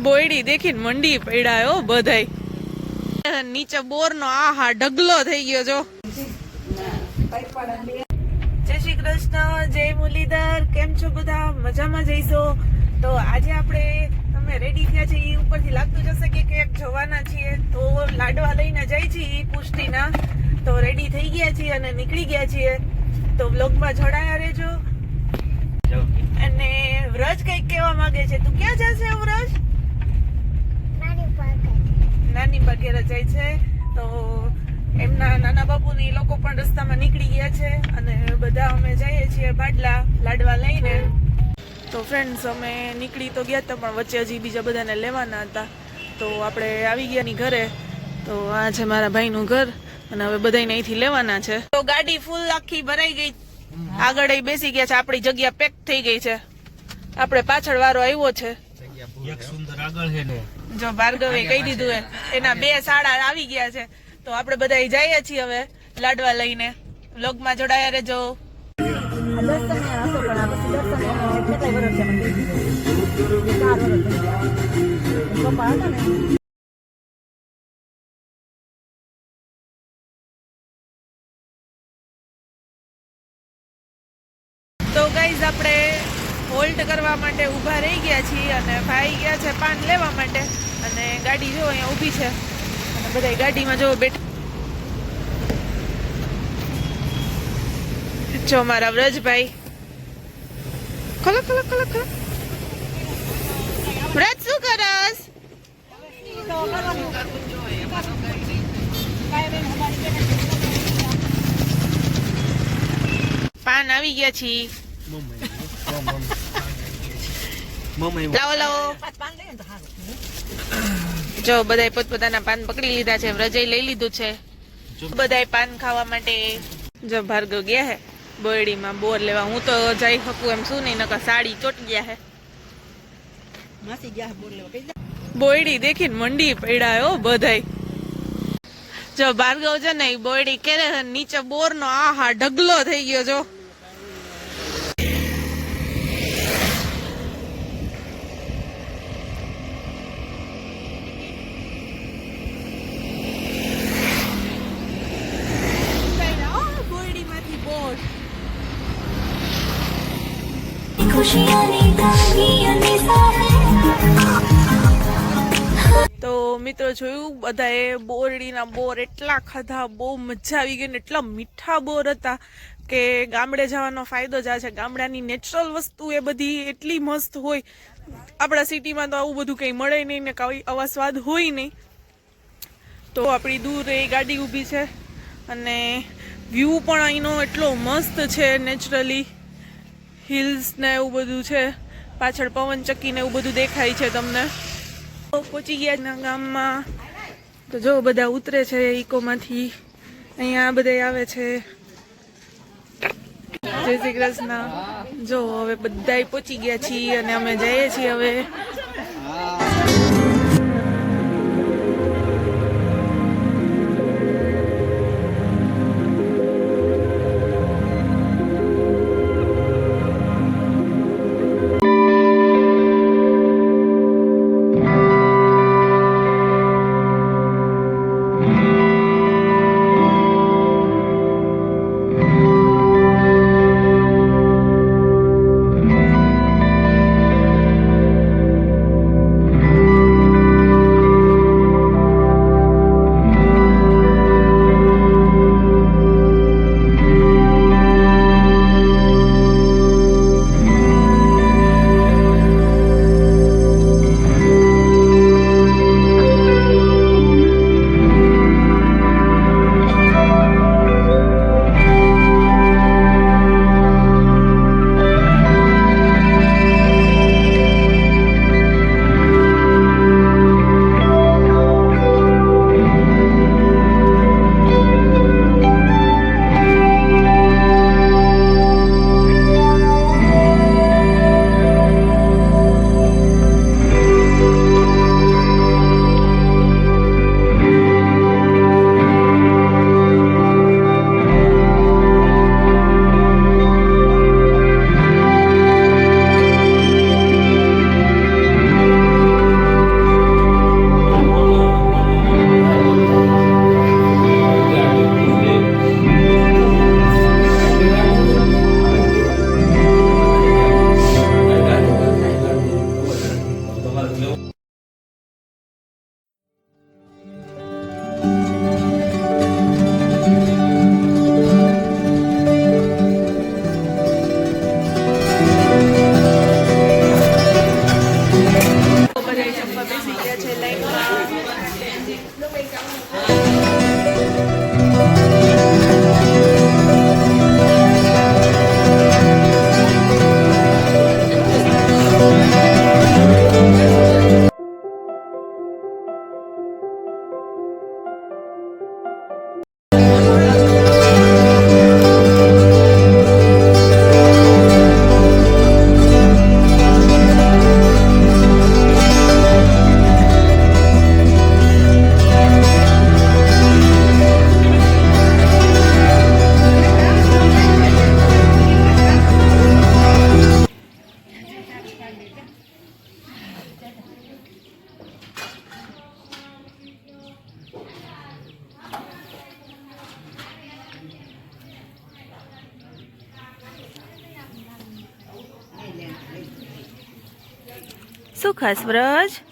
બોયડી દેખીને મંડી પડ્યા બધાય નીચે બોર નો આહા ઢગલો થઈ ગયો જો। જય શ્રી કૃષ્ણ, જય મુરલીધર, કેમ છો બધા? મજામાં જઈશો? તો આજે આપણે અમે રેડી થયા છીએ, ઉપરથી લાગતું જશે કે ક્યાંક જવાના છીએ, તો લાડવા લઈને જાય છીએ પુષ્ટિના। તો રેડી થઈ ગયા છીએ અને નીકળી ગયા છીએ, તો વ્લોગમાં જોડાયા રહેજો। અને વ્રજ કઈક કહેવા માંગે છે, તું ક્યાં જશે વ્રજ? નાની બગેરા જાય છે, તો એમના નાના બાપુની લોકો પણ રસ્તામાં નીકળી ગયા છે અને બધા અમે જઈએ છીએ બાટલા લાડવા લઈને। તો ફ્રેન્ડ્સ અમે નીકળી તો ગયા હતા, પણ વચ્ચે હજી બીજા બધાને લેવાના હતા, તો આપણે આવી ગયા ની ઘરે। તો આ છે મારા ભાઈનું ઘર અને હવે બધાને અહીંથી લેવાના છે। તો ગાડી ફૂલ આખી ભરાઈ ગઈ, આગળ બેસી ગયા છે, આપણી જગ્યા પેક થઈ ગઈ છે, આપણે પાછળ વારો આવ્યો છે। એક સુંદર આગળ છે ને જો ભાર્ગવે કહી દીધું એના 2 સાડા આવી ગયા છે, તો આપણે બધા જઈએ છીએ હવે લાડવા લઈને। વ્લોગમાં જોડાયા રહેજો। તો ગાઈઝ આપણે હોલ્ટ કરવા માટે ઊભા રહી ગયા છીએ અને ભાઈ ગયા છે પાન લેવા માટે, અને ગાડી જો અહીંયા ઊભી છે અને બધા ગાડીમાં જો બેઠા। જો મારા વ્રજભાઈ, ખોલો ખોલો ખોલો ખોલો। વ્રજ શું કરસ? પાન આવી ગયા છીએ, લાવો લાવો। જો બધાય પોતપોતાના પાન પકડી લીધા છે, વ્રજે લઈ લીધું છે બધાય પાન ખાવા માટે। જો ભાર્ગવ ગયા હે બોરડીમાં બોર લેવા, હું તો જઈ શકું એમ શું નહીં, નકર સાડી ચોટી ગયા હે। બોયડી દેખીને મંડી પડ્યા બધાય। જો ભાર્ગવ છે ને બોયડી કે નીચે બોર નો આહા ઢગલો થઈ ગયો જો। તો મિત્રો જોયું બધાએ બોરડીના બોર એટલા ખાધા, બહુ મજા આવી ગઈ ને એટલા મીઠા બોર હતા કે ગામડે જવાનો ફાયદો જ આ છે। ગામડાની નેચરલ વસ્તુ એ બધી એટલી મસ્ત હોય, આપણા સિટીમાં તો આવું બધું કંઈ મળે નહીં ને કઈ આવા સ્વાદ હોય નહીં। તો આપણી દૂર એ ગાડી ઊભી છે અને વ્યૂ પણ અહીંનો એટલો મસ્ત છે, નેચરલી હિલ્સ ને એવું બધું છે, પાછળ પવનચક્કી ને એવું બધું દેખાય છે તમને। પહોંચી ગયા ના ગામમાં, તો જો બધા ઉતરે છે ઇકોમાંથી, અહીંયા બધા આવે છે। જય શ્રી કૃષ્ણ। જો હવે બધા પહોંચી ગયા છીએ અને અમે જઈએ છીએ હવે। બધા જમવા બેસી ગયા છે લાઈનમાં. શું ખાસ વ્રજ?